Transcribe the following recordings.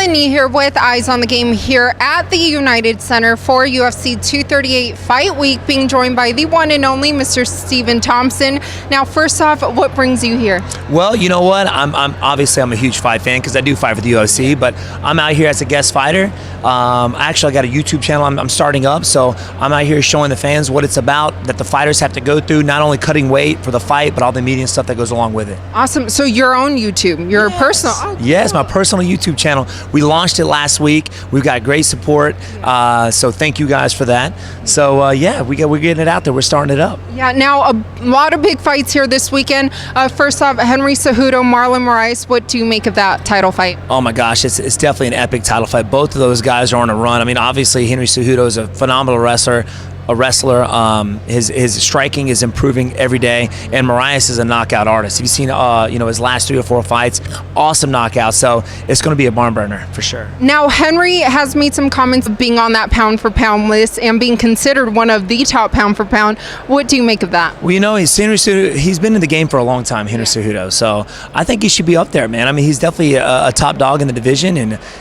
Helen here with Eyes on the Game here at the United Center for UFC 238 Fight Week, being joined by the one and only Mr. Stephen Thompson. Now, first off, what brings you here? Well, you know what? I'm obviously a huge fight fan because I do fight for the UFC, but I'm out here as a guest fighter. Actually, I got a YouTube channel I'm starting up, so I'm out here showing the fans what it's about, that the fighters have to go through, not only cutting weight for the fight, but all the media and stuff that goes along with it. Awesome. So your own YouTube, your personal. Oh, cool. Yes, my personal YouTube channel. We launched it last week. We've got great support, so thank you guys for that. So yeah, we're getting it out there. We're starting it up. Yeah. Now, a lot of big fights here this weekend. First off, Henry Cejudo, Marla Moraes. What do you make of that title fight? Oh my gosh, it's definitely an epic title fight. Both of those guys are on a run. I mean, obviously Henry Cejudo is a phenomenal wrestler. His striking is improving every day, and Moraes is a knockout artist. If you've seen his last 3 or 4 fights, awesome knockout. So it's going to be a barn burner for sure. Now, Henry has made some comments of being on that pound for pound list and being considered one of the top pound for pound. What do you make of that? Well, he's been in the game for a long time, Henry Cejudo. So I think he should be up there, man. I mean, he's definitely a top dog in the division,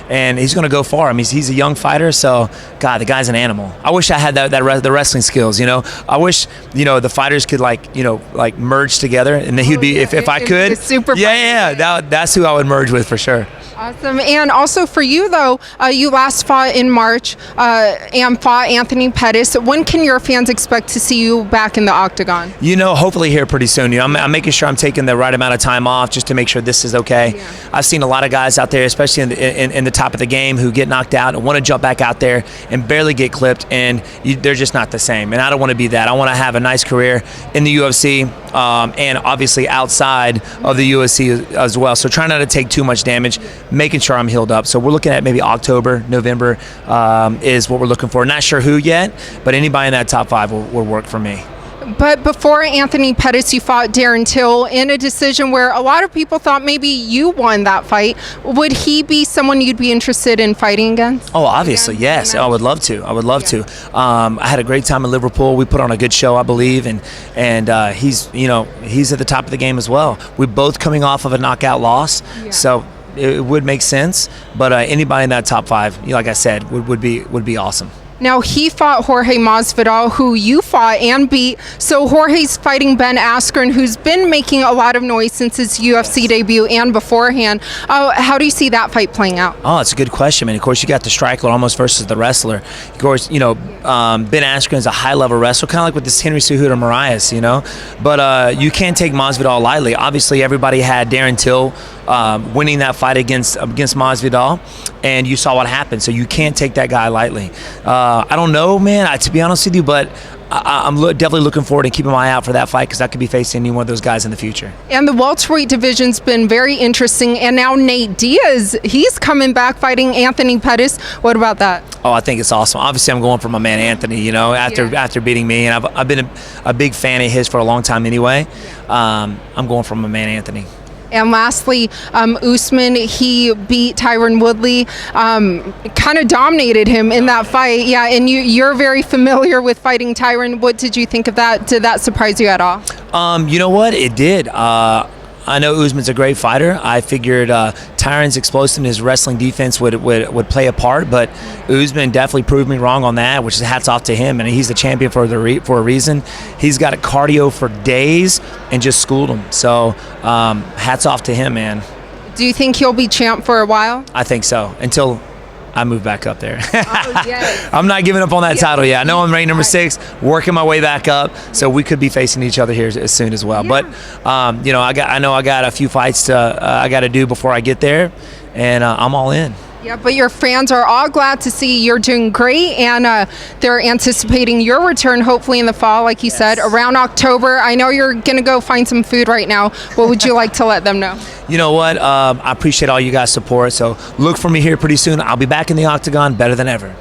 and he's going to go far. I mean, he's a young fighter, so God, the guy's an animal. I wish I had the wrestling skills, I wish the fighters could like merge together, and then he'd be if I could super that's who I would merge with for sure. Awesome. And also for you though, you last fought in March and fought Anthony Pettis. When can your fans expect to see you back in the octagon? Hopefully here pretty soon. I'm making sure I'm taking the right amount of time off just to make sure this is okay. Yeah. I've seen a lot of guys out there, especially in the top of the game, who get knocked out and want to jump back out there and barely get clipped, and they're just not the same. And I don't want to be that. I want to have a nice career in the UFC and obviously outside of the UFC as well. So try not to take too much damage, making sure I'm healed up. So we're looking at maybe October, November is what we're looking for. Not sure who yet, but anybody in that top 5 will work for me. But before Anthony Pettis, you fought Darren Till in a decision where a lot of people thought maybe you won that fight. Would he be someone you'd be interested in fighting against? Oh, obviously, yes. I would love to. To. I had a great time in Liverpool. We put on a good show, I believe, and he's at the top of the game as well. We're both coming off of a knockout loss, so it would make sense. But anybody in that top 5, like I said, would be awesome. Now, he fought Jorge Masvidal, who you fought and beat. So Jorge's fighting Ben Askren, who's been making a lot of noise since his UFC debut and beforehand. How do you see that fight playing out? Oh, it's a good question, man. Of course, you got the striker almost versus the wrestler. Of course, Ben Askren is a high-level wrestler, kind of like with this Henry Cejudo Moraes, But you can't take Masvidal lightly. Obviously, everybody had Darren Till winning that fight against Masvidal, and you saw what happened. So you can't take that guy lightly. I don't know, man, to be honest with you, but I'm definitely looking forward and keeping my eye out for that fight, because I could be facing any one of those guys in the future. And the welterweight division's been very interesting, and now Nate Diaz, he's coming back fighting Anthony Pettis. What about that? Oh, I think it's awesome. Obviously, I'm going for my man Anthony, after beating me, and I've been a big fan of his for a long time anyway. I'm going for my man Anthony. And lastly, Usman, he beat Tyron Woodley, kind of dominated him in that fight. Yeah, and you're very familiar with fighting Tyron. What did you think of that? Did that surprise you at all? You know what? It did. I know Usman's a great fighter. I figured Tyron's explosiveness, his wrestling defense would play a part, but Usman definitely proved me wrong on that, which is hats off to him. And he's the champion for a reason. He's got a cardio for days and just schooled him. So hats off to him, man. Do you think he'll be champ for a while? I think so, until I move back up there. Yes. I'm not giving up on that title yet. I know I'm ranked number 6, working my way back up, so we could be facing each other here as soon as well. Yeah. But I got a few fights I got to do before I get there, and I'm all in. Yeah, but your fans are all glad to see you're doing great, and they're anticipating your return hopefully in the fall, like you said, around October. I know you're going to go find some food right now. What would you like to let them know? You know what? I appreciate all you guys' support, so look for me here pretty soon. I'll be back in the octagon better than ever.